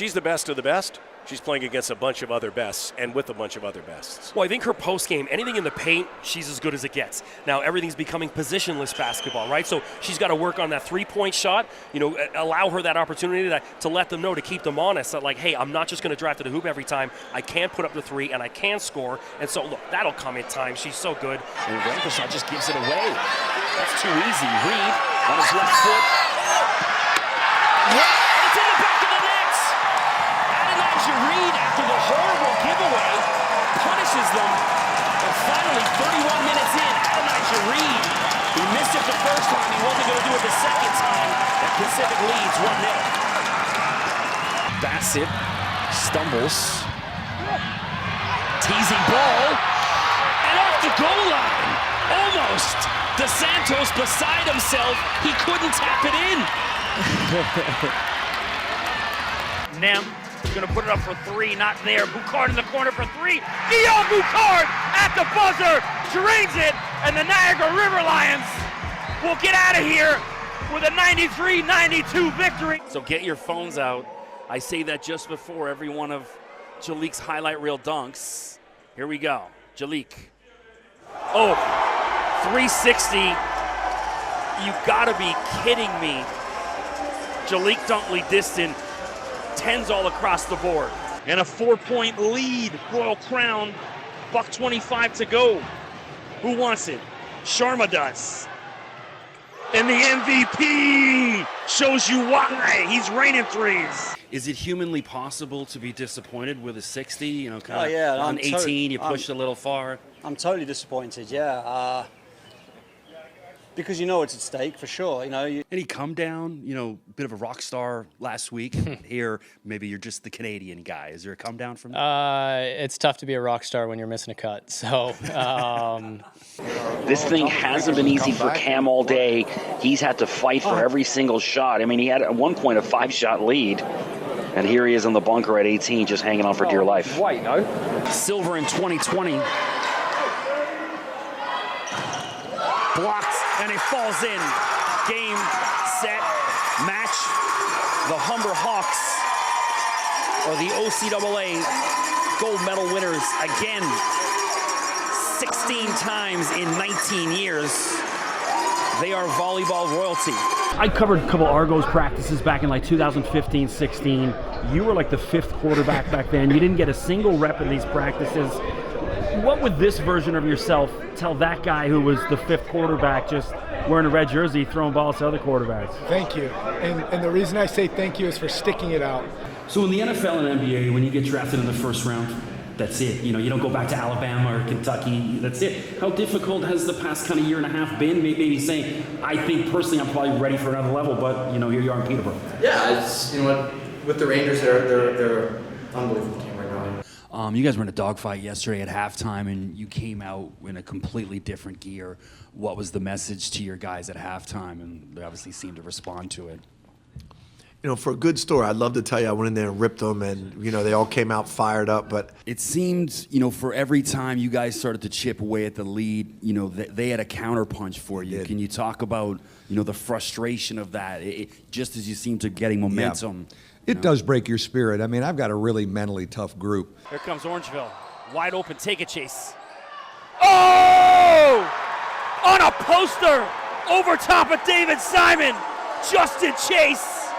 she's the best of the best. She's playing against a bunch of other bests and with a bunch of other bests. Well, I think her post game, anything in the paint, she's as good as it gets. Now, everything's becoming positionless basketball, right? So she's got to work on that three-point shot, allow her that opportunity to let them know, to keep them honest, that like, hey, I'm not just going to drive to the hoop every time. I can put up the three, and I can score. And so, look, that'll come in time. She's so good. And Renfrew just gives it away. That's too easy. Reed on his left foot. It's in the back of the net. Adonijah Reed, after the horrible giveaway, punishes them. And finally, 31 minutes in, Adonijah Reed, he missed it the first time. He wasn't going to do it the second time. And Pacific leads 1-0. Bassett stumbles. Teasing ball. And off the goal line. Almost. DeSantos beside himself. He couldn't tap it in. Nem going to put it up for three, not there. Boucard in the corner for three. Guillaume Boucard at the buzzer, drains it, and the Niagara River Lions will get out of here with a 93-92 victory. So get your phones out. I say that just before every one of Jaliek's highlight reel dunks. Here we go. Jaliek. Oh, 360. You gotta be kidding me. Jaliek Dunkley Diston, 10s all across the board. And a 4-point lead, Royal Crown. $1:25 to go. Who wants it? Sharma does. And the MVP shows you why. He's raining threes. Is it humanly possible to be disappointed with a 60? On I'm 18, you pushed a little far. I'm totally disappointed, yeah. Because it's at stake for sure. Any come down, bit of a rock star last week. Here, maybe you're just the Canadian guy. Is there a come down from that? It's tough to be a rock star when you're missing a cut. So this thing hasn't been easy for Cam all day. He's had to fight for every single shot. I mean, he had at one point a 5-shot lead. And here he is in the bunker at 18, just hanging on for dear life. White, no? Silver in 2020. Blocked, and it falls in. Game, set, match. The Humber Hawks are the OCAA gold medal winners again. 16 times in 19 years. They are volleyball royalty. I covered a couple Argos practices back in like 2015-16. You were like the 5th quarterback back then. You didn't get a single rep in these practices. What would this version of yourself tell that guy who was the 5th quarterback, just wearing a red jersey, throwing balls to other quarterbacks? Thank you. And the reason I say thank you is for sticking it out. So in the NFL and NBA, when you get drafted in the first round, that's it. You don't go back to Alabama or Kentucky. That's it. How difficult has the past kind of year and a half been? Maybe saying, I think personally I'm probably ready for another level, but here you are in Peterborough. Yeah, it's with the Rangers, they're unbelievable team right now. You guys were in a dogfight yesterday at halftime, and you came out in a completely different gear. What was the message to your guys at halftime? And they obviously seemed to respond to it. For a good story, I'd love to tell you I went in there and ripped them, and they all came out fired up. But it seemed, for every time you guys started to chip away at the lead, they had a counterpunch for you. Can you talk about, the frustration of that? Just as you seem to getting momentum. Yeah. It does break your spirit. I mean, I've got a really mentally tough group. Here comes Orangeville. Wide open, take a chase. Oh! On a poster over top of David Simon. Justin Chase